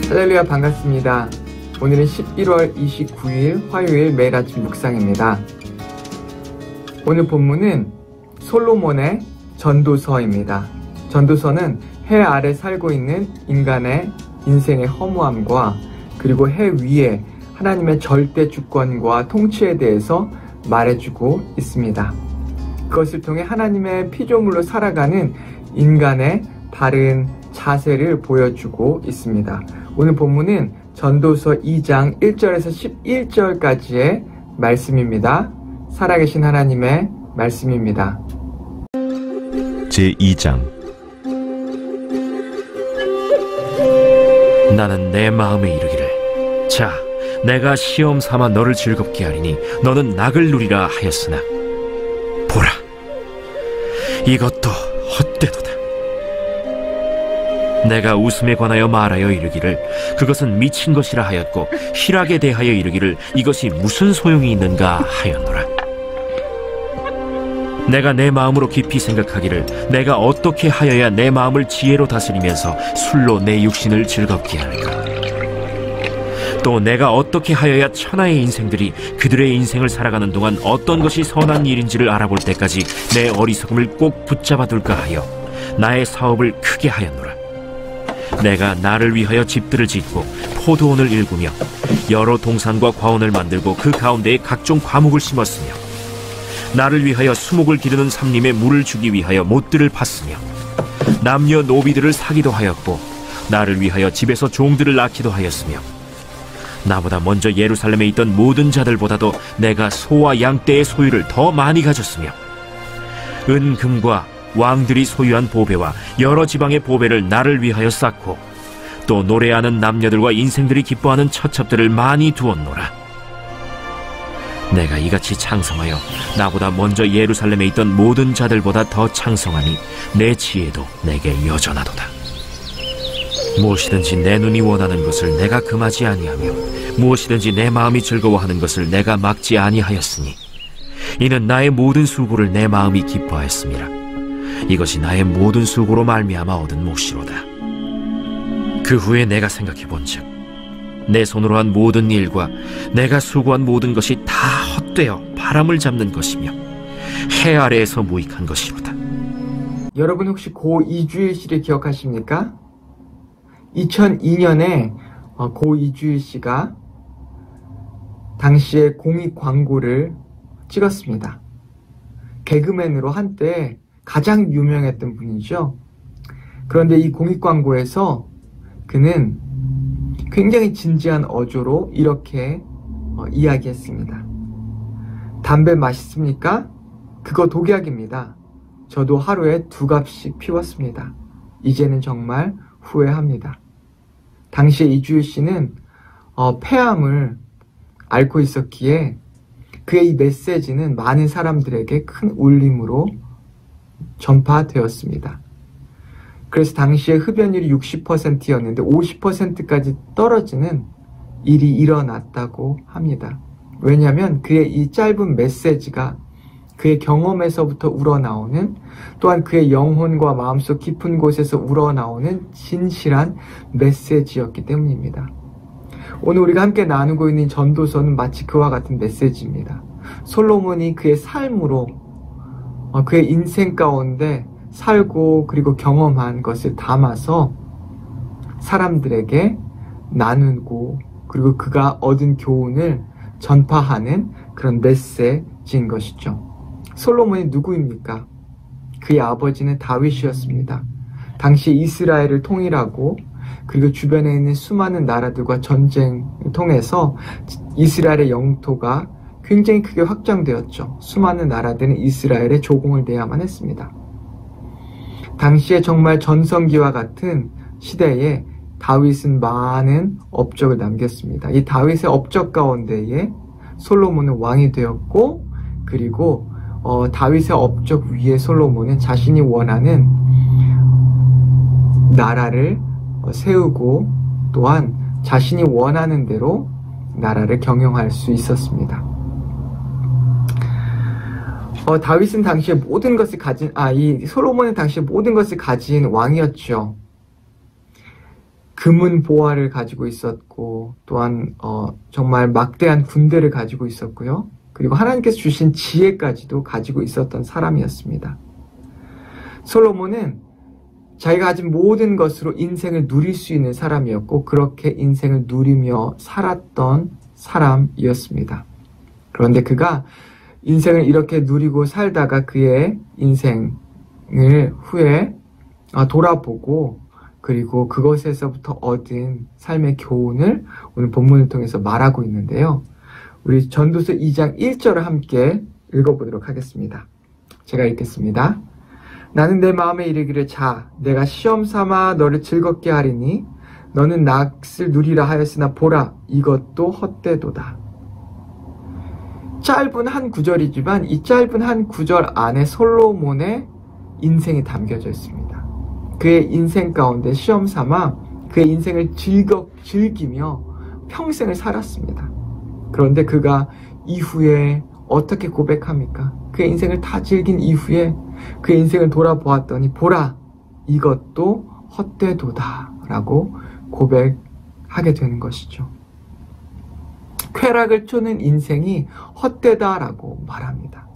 할렐루야, 반갑습니다. 오늘은 11월 29일 화요일 매일 아침 묵상입니다. 오늘 본문은 솔로몬의 전도서입니다. 전도서는 해 아래 살고 있는 인간의 인생의 허무함과 그리고 해 위에 하나님의 절대 주권과 통치에 대해서 말해주고 있습니다. 그것을 통해 하나님의 피조물로 살아가는 인간의 바른 자세를 보여주고 있습니다. 오늘 본문은 전도서 2장 1절에서 11절까지의 말씀입니다. 살아계신 하나님의 말씀입니다. 제2장. 나는 내 마음에 이르기를, 자, 내가 시험 삼아 너를 즐겁게 하리니 너는 낙을 누리라 하였으나 보라, 이것도 헛되도다. 내가 웃음에 관하여 말하여 이르기를 그것은 미친 것이라 하였고, 희락에 대하여 이르기를 이것이 무슨 소용이 있는가 하였노라. 내가 내 마음으로 깊이 생각하기를 내가 어떻게 하여야 내 마음을 지혜로 다스리면서 술로 내 육신을 즐겁게 할까. 또 내가 어떻게 하여야 천하의 인생들이 그들의 인생을 살아가는 동안 어떤 것이 선한 일인지를 알아볼 때까지 내 어리석음을 꼭 붙잡아둘까 하여 나의 사업을 크게 하였노라. 내가 나를 위하여 집들을 짓고 포도원을 일구며 여러 동산과 과원을 만들고 그 가운데에 각종 과목을 심었으며, 나를 위하여 수목을 기르는 삼림에 물을 주기 위하여 못들을 팠으며, 남녀 노비들을 사기도 하였고 나를 위하여 집에서 종들을 낳기도 하였으며, 나보다 먼저 예루살렘에 있던 모든 자들보다도 내가 소와 양떼의 소유를 더 많이 가졌으며, 은금과 왕들이 소유한 보배와 여러 지방의 보배를 나를 위하여 쌓고, 또 노래하는 남녀들과 인생들이 기뻐하는 처첩들을 많이 두었노라. 내가 이같이 창성하여 나보다 먼저 예루살렘에 있던 모든 자들보다 더 창성하니 내 지혜도 내게 여전하도다. 무엇이든지 내 눈이 원하는 것을 내가 금하지 아니하며 무엇이든지 내 마음이 즐거워하는 것을 내가 막지 아니하였으니, 이는 나의 모든 수고를 내 마음이 기뻐하였음이라. 이것이 나의 모든 수고로 말미암아 얻은 몫이로다. 그 후에 내가 생각해 본즉, 내 손으로 한 모든 일과 내가 수고한 모든 것이 다 헛되어 바람을 잡는 것이며 해 아래에서 무익한 것이로다. 여러분 혹시 고 이주일 씨를 기억하십니까? 2002년에 고 이주일 씨가 당시에 공익 광고를 찍었습니다. 개그맨으로 한때 가장 유명했던 분이죠. 그런데 이 공익 광고에서 그는 굉장히 진지한 어조로 이렇게 이야기했습니다. 담배 맛있습니까? 그거 독약입니다. 저도 하루에 2갑씩 피웠습니다. 이제는 정말 후회합니다. 당시에 이주일 씨는 폐암을 앓고 있었기에 그의 이 메시지는 많은 사람들에게 큰 울림으로 전파되었습니다. 그래서 당시에 흡연율이 60%였는데 50%까지 떨어지는 일이 일어났다고 합니다. 왜냐하면 그의 이 짧은 메시지가 그의 경험에서부터 우러나오는, 또한 그의 영혼과 마음속 깊은 곳에서 우러나오는 진실한 메시지였기 때문입니다. 오늘 우리가 함께 나누고 있는 전도서는 마치 그와 같은 메시지입니다. 솔로몬이 그의 삶으로 그의 인생 가운데 살고 그리고 경험한 것을 담아서 사람들에게 나누고 그리고 그가 얻은 교훈을 전파하는 그런 메시지인 것이죠. 솔로몬이 누구입니까? 그의 아버지는 다윗이었습니다. 당시 이스라엘을 통일하고 그리고 주변에 있는 수많은 나라들과 전쟁을 통해서 이스라엘의 영토가 굉장히 크게 확장되었죠. 수많은 나라들은 이스라엘에 조공을 내야만 했습니다. 당시에 정말 전성기와 같은 시대에 다윗은 많은 업적을 남겼습니다. 이 다윗의 업적 가운데에 솔로몬은 왕이 되었고, 그리고 다윗의 업적 위에 솔로몬은 자신이 원하는 나라를 세우고 또한 자신이 원하는 대로 나라를 경영할 수 있었습니다. 다윗은 당시에 모든 것을 가진, 이 솔로몬은 당시에 모든 것을 가진 왕이었죠. 금은 보화를 가지고 있었고 또한 정말 막대한 군대를 가지고 있었고요. 그리고 하나님께서 주신 지혜까지도 가지고 있었던 사람이었습니다. 솔로몬은 자기가 가진 모든 것으로 인생을 누릴 수 있는 사람이었고 그렇게 인생을 누리며 살았던 사람이었습니다. 그런데 그가 인생을 이렇게 누리고 살다가 그의 인생을 후에 돌아보고 그리고 그것에서부터 얻은 삶의 교훈을 오늘 본문을 통해서 말하고 있는데요. 우리 전도서 2장 1절을 함께 읽어보도록 하겠습니다. 제가 읽겠습니다. 나는 내 마음에 이르기를 자 내가 시험 삼아 너를 즐겁게 하리니 너는 낯을 누리라 하였으나 보라 이것도 헛되도다. 짧은 한 구절이지만 이 짧은 한 구절 안에 솔로몬의 인생이 담겨져 있습니다. 그의 인생 가운데 시험 삼아 그의 인생을 즐기며 평생을 살았습니다. 그런데 그가 이후에 어떻게 고백합니까? 그의 인생을 다 즐긴 이후에 그의 인생을 돌아보았더니 보라 이것도 헛되도다 라고 고백하게 되는 것이죠. 쾌락을 쫓는 인생이 헛되다라고 말합니다.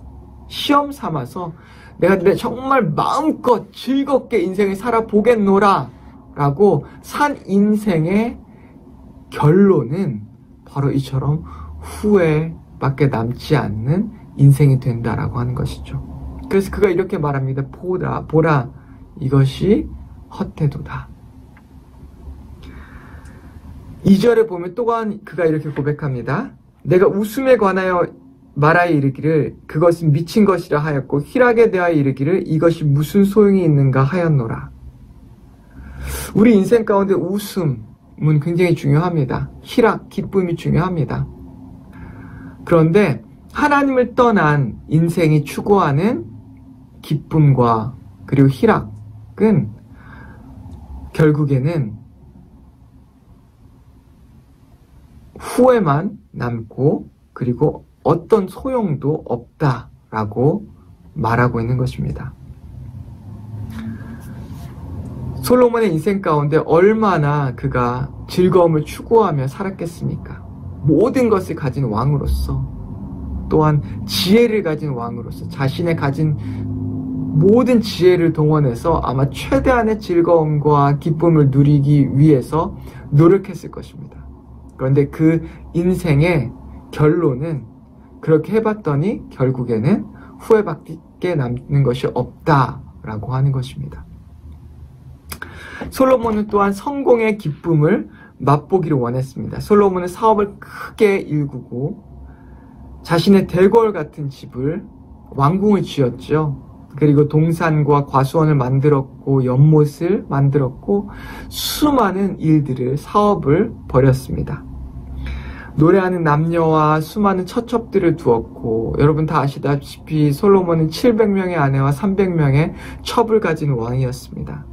시험 삼아서 내가 정말 마음껏 즐겁게 인생을 살아보겠노라 라고 산 인생의 결론은 바로 이처럼 후회밖에 남지 않는 인생이 된다라고 하는 것이죠. 그래서 그가 이렇게 말합니다. 보라 이것이 헛되도다. 2절에 보면 또한 그가 이렇게 고백합니다. 내가 웃음에 관하여 말하여 이르기를 그것은 미친 것이라 하였고 희락에 대하여 이르기를 이것이 무슨 소용이 있는가 하였노라. 우리 인생 가운데 웃음은 굉장히 중요합니다. 희락, 기쁨이 중요합니다. 그런데 하나님을 떠난 인생이 추구하는 기쁨과 그리고 희락은 결국에는 후회만 남고 그리고 어떤 소용도 없다라고 말하고 있는 것입니다. 솔로몬의 인생 가운데 얼마나 그가 즐거움을 추구하며 살았겠습니까? 모든 것을 가진 왕으로서 또한 지혜를 가진 왕으로서 자신의 가진 모든 지혜를 동원해서 아마 최대한의 즐거움과 기쁨을 누리기 위해서 노력했을 것입니다. 그런데 그 인생의 결론은 그렇게 해봤더니 결국에는 후회밖에 남는 것이 없다라고 하는 것입니다. 솔로몬은 또한 성공의 기쁨을 맛보기를 원했습니다. 솔로몬은 사업을 크게 일구고 자신의 대궐 같은 집을 왕궁을 지었죠. 그리고 동산과 과수원을 만들었고 연못을 만들었고 수많은 일들을 사업을 벌였습니다. 노래하는 남녀와 수많은 처첩들을 두었고 여러분 다 아시다시피 솔로몬은 700명의 아내와 300명의 첩을 가진 왕이었습니다.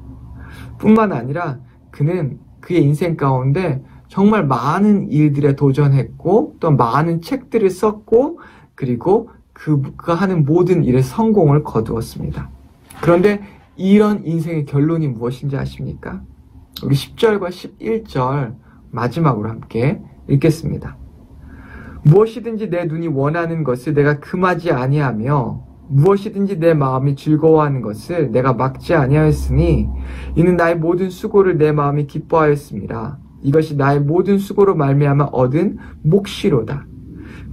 뿐만 아니라 그는 그의 인생 가운데 정말 많은 일들에 도전했고 또 많은 책들을 썼고 그리고 그가 하는 모든 일에 성공을 거두었습니다. 그런데 이런 인생의 결론이 무엇인지 아십니까? 우리 10절과 11절 마지막으로 함께 읽겠습니다. 무엇이든지 내 눈이 원하는 것을 내가 금하지 아니하며 무엇이든지 내 마음이 즐거워하는 것을 내가 막지 아니하였으니 이는 나의 모든 수고를 내 마음이 기뻐하였습니다. 이것이 나의 모든 수고로 말미암아 얻은 몫이로다.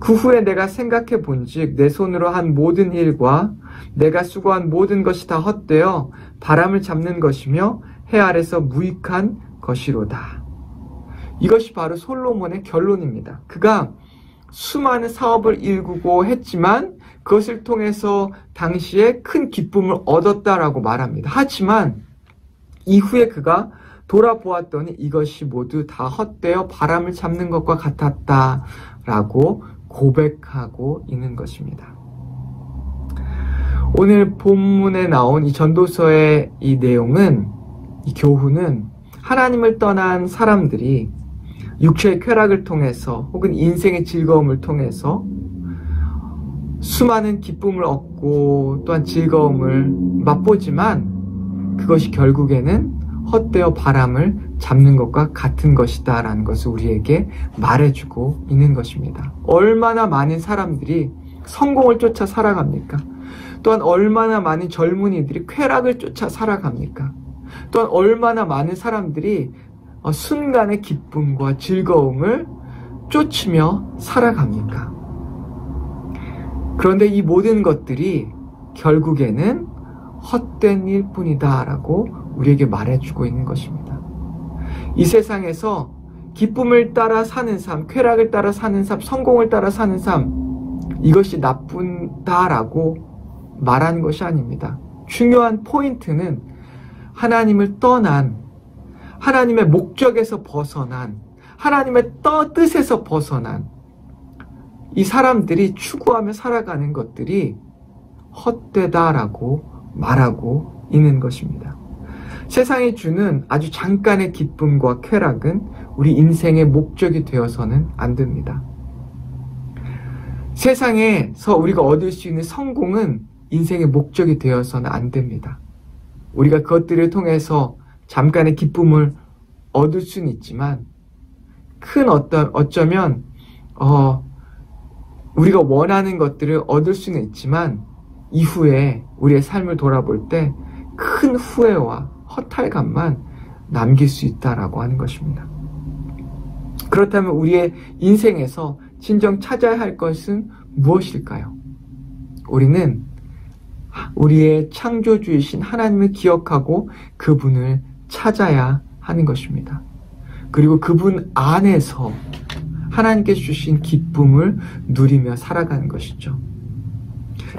그 후에 내가 생각해 본즉 내 손으로 한 모든 일과 내가 수고한 모든 것이 다 헛되어 바람을 잡는 것이며 해 아래서 무익한 것이로다. 이것이 바로 솔로몬의 결론입니다. 그가 수많은 사업을 일구고 했지만 그것을 통해서 당시에 큰 기쁨을 얻었다라고 말합니다. 하지만 이후에 그가 돌아보았더니 이것이 모두 다 헛되어 바람을 잡는 것과 같았다라고 고백하고 있는 것입니다. 오늘 본문에 나온 이 전도서의 이 내용은, 이 교훈은 하나님을 떠난 사람들이 육체의 쾌락을 통해서 혹은 인생의 즐거움을 통해서 수많은 기쁨을 얻고 또한 즐거움을 맛보지만 그것이 결국에는 헛되어 바람을 잡는 것과 같은 것이다 라는 것을 우리에게 말해주고 있는 것입니다. 얼마나 많은 사람들이 성공을 쫓아 살아갑니까? 또한 얼마나 많은 젊은이들이 쾌락을 쫓아 살아갑니까? 또한 얼마나 많은 사람들이 순간의 기쁨과 즐거움을 쫓으며 살아갑니까? 그런데 이 모든 것들이 결국에는 헛된 일뿐이다 라고 우리에게 말해주고 있는 것입니다. 이 세상에서 기쁨을 따라 사는 삶, 쾌락을 따라 사는 삶, 성공을 따라 사는 삶, 이것이 나쁜다라고 말하는 것이 아닙니다. 중요한 포인트는 하나님을 떠난, 하나님의 목적에서 벗어난, 하나님의 뜻에서 벗어난 이 사람들이 추구하며 살아가는 것들이 헛되다라고 말하고 있는 것입니다. 세상이 주는 아주 잠깐의 기쁨과 쾌락은 우리 인생의 목적이 되어서는 안 됩니다. 세상에서 우리가 얻을 수 있는 성공은 인생의 목적이 되어서는 안 됩니다. 우리가 그것들을 통해서 잠깐의 기쁨을 얻을 수는 있지만 어쩌면 우리가 원하는 것들을 얻을 수는 있지만 이후에 우리의 삶을 돌아볼 때 큰 후회와 허탈감만 남길 수 있다라고 하는 것입니다. 그렇다면 우리의 인생에서 진정 찾아야 할 것은 무엇일까요? 우리는 우리의 창조주이신 하나님을 기억하고 그분을 찾아야 하는 것입니다. 그리고 그분 안에서 하나님께서 주신 기쁨을 누리며 살아가는 것이죠.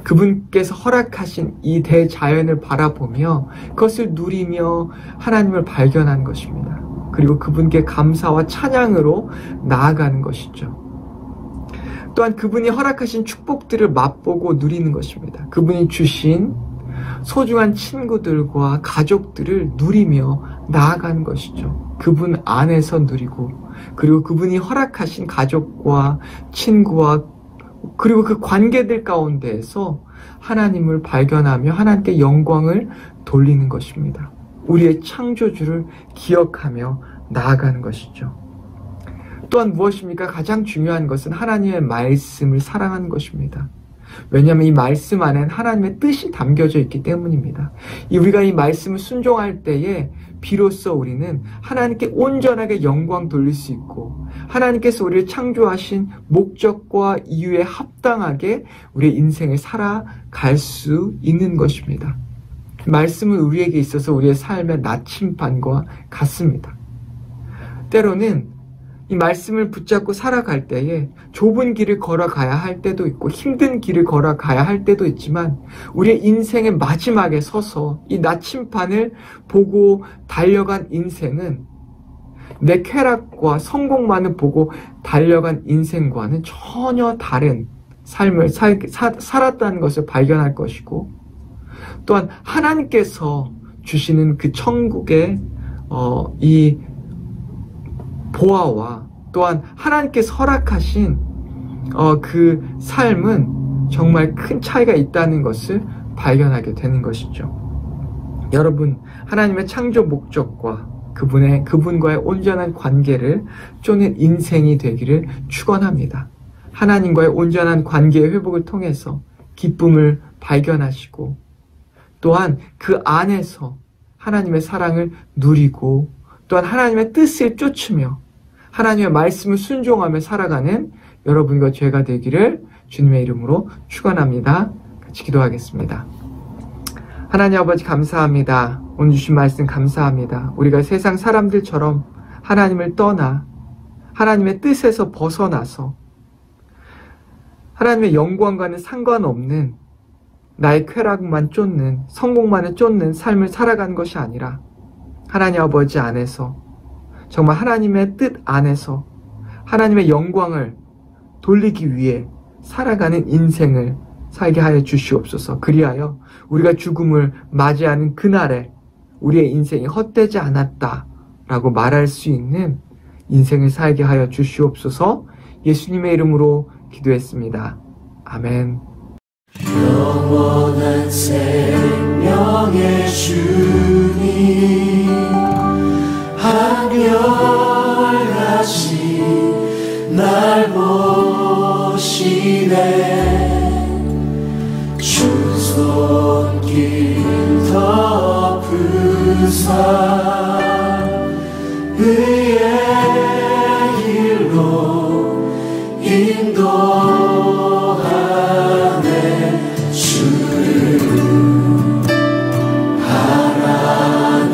그분께서 허락하신 이 대자연을 바라보며 그것을 누리며 하나님을 발견하는 것입니다. 그리고 그분께 감사와 찬양으로 나아가는 것이죠. 또한 그분이 허락하신 축복들을 맛보고 누리는 것입니다. 그분이 주신 소중한 친구들과 가족들을 누리며 나아가는 것이죠. 그분 안에서 누리고, 그리고 그분이 허락하신 가족과 친구와 그리고 그 관계들 가운데에서 하나님을 발견하며 하나님께 영광을 돌리는 것입니다. 우리의 창조주를 기억하며 나아가는 것이죠. 또한 무엇입니까? 가장 중요한 것은 하나님의 말씀을 사랑하는 것입니다. 왜냐하면 이 말씀 안에는 하나님의 뜻이 담겨져 있기 때문입니다. 우리가 이 말씀을 순종할 때에 비로소 우리는 하나님께 온전하게 영광 돌릴 수 있고 하나님께서 우리를 창조하신 목적과 이유에 합당하게 우리의 인생을 살아갈 수 있는 것입니다. 말씀은 우리에게 있어서 우리의 삶의 나침반과 같습니다. 때로는 이 말씀을 붙잡고 살아갈 때에 좁은 길을 걸어가야 할 때도 있고 힘든 길을 걸어가야 할 때도 있지만 우리의 인생의 마지막에 서서 이 나침반을 보고 달려간 인생은 내 쾌락과 성공만을 보고 달려간 인생과는 전혀 다른 삶을 살았다는 것을 발견할 것이고 또한 하나님께서 주시는 그 천국의 이 보아와 또한 하나님께서 허락하신 그 삶은 정말 큰 차이가 있다는 것을 발견하게 되는 것이죠. 여러분, 하나님의 창조 목적과 그분과의 온전한 관계를 쫓는 인생이 되기를 축원합니다. 하나님과의 온전한 관계의 회복을 통해서 기쁨을 발견하시고 또한 그 안에서 하나님의 사랑을 누리고 또한 하나님의 뜻을 쫓으며 하나님의 말씀을 순종하며 살아가는 여러분과 제가 되기를 주님의 이름으로 축원합니다. 같이 기도하겠습니다. 하나님 아버지 감사합니다. 오늘 주신 말씀 감사합니다. 우리가 세상 사람들처럼 하나님을 떠나 하나님의 뜻에서 벗어나서 하나님의 영광과는 상관없는 나의 쾌락만 쫓는 성공만을 쫓는 삶을 살아가는 것이 아니라 하나님 아버지 안에서 정말 하나님의 뜻 안에서 하나님의 영광을 돌리기 위해 살아가는 인생을 살게 하여 주시옵소서. 그리하여 우리가 죽음을 맞이하는 그날에 우리의 인생이 헛되지 않았다라고 말할 수 있는 인생을 살게 하여 주시옵소서. 예수님의 이름으로 기도했습니다. 아멘. 영원한 생명의 주님 한결같이 날 보시네. 주 손길 덮으사 의의 길로 인도하네. 주를 바라네.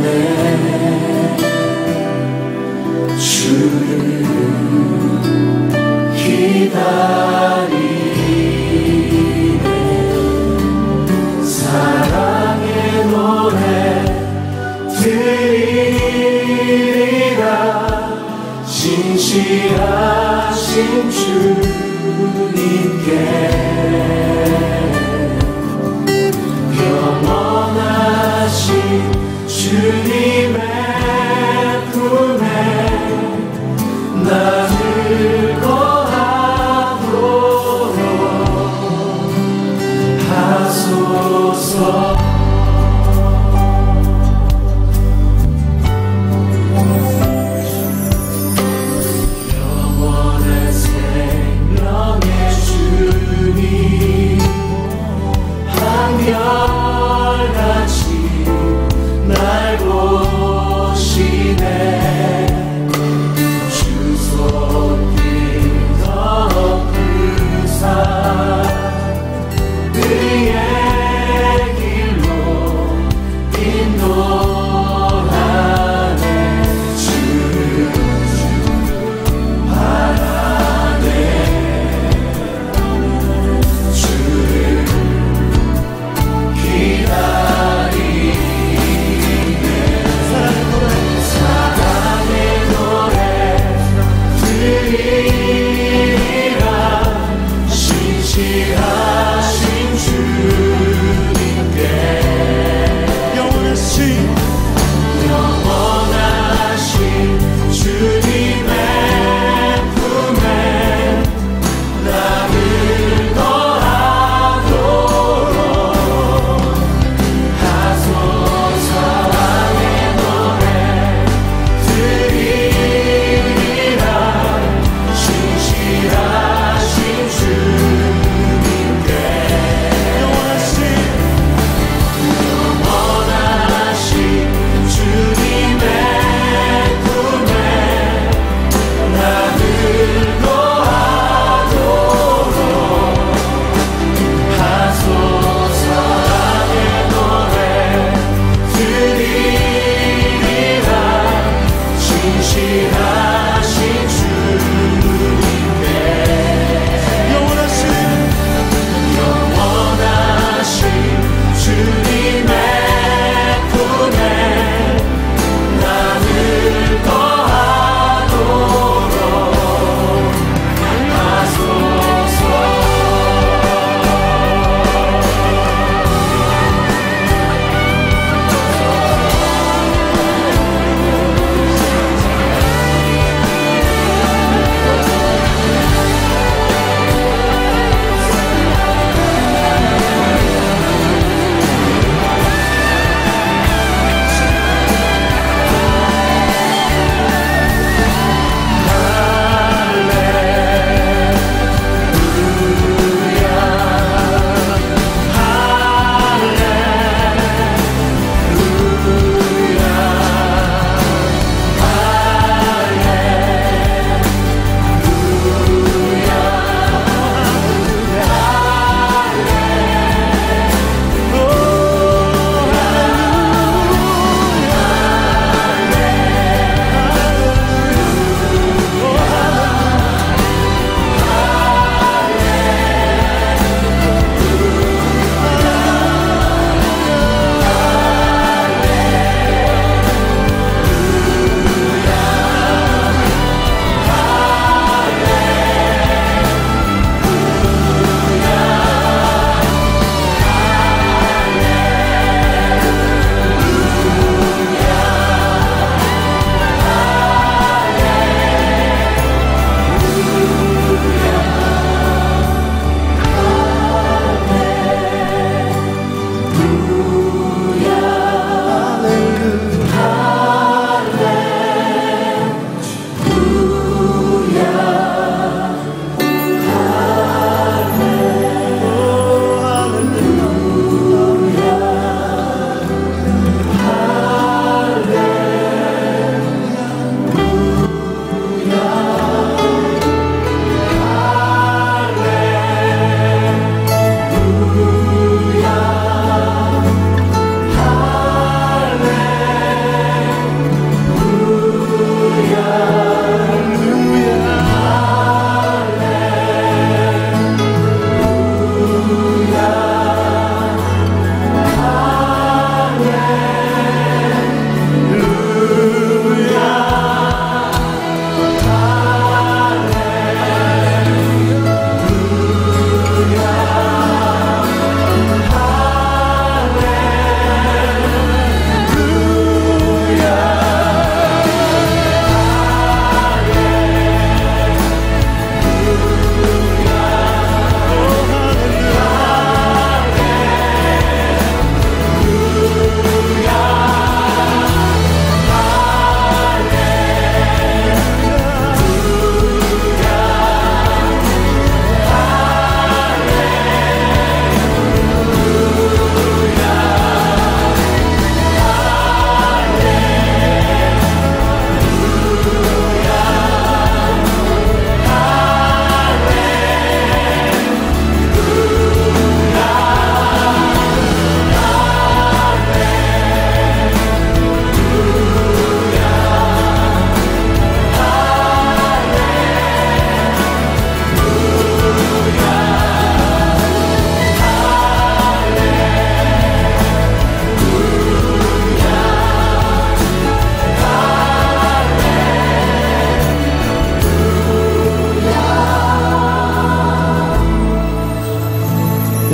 주를 기다리네. 사랑의 노래 드리리라. 진실하신 주님께 영원하신 주님의 품에 나를 거하도록 하소서. 영원의 생명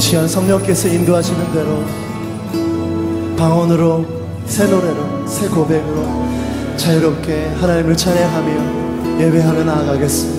시간 성령께서 인도하시는 대로 방언으로, 새 노래로, 새 고백으로 자유롭게 하나님을 찬양하며 예배하며 나아가겠습니다.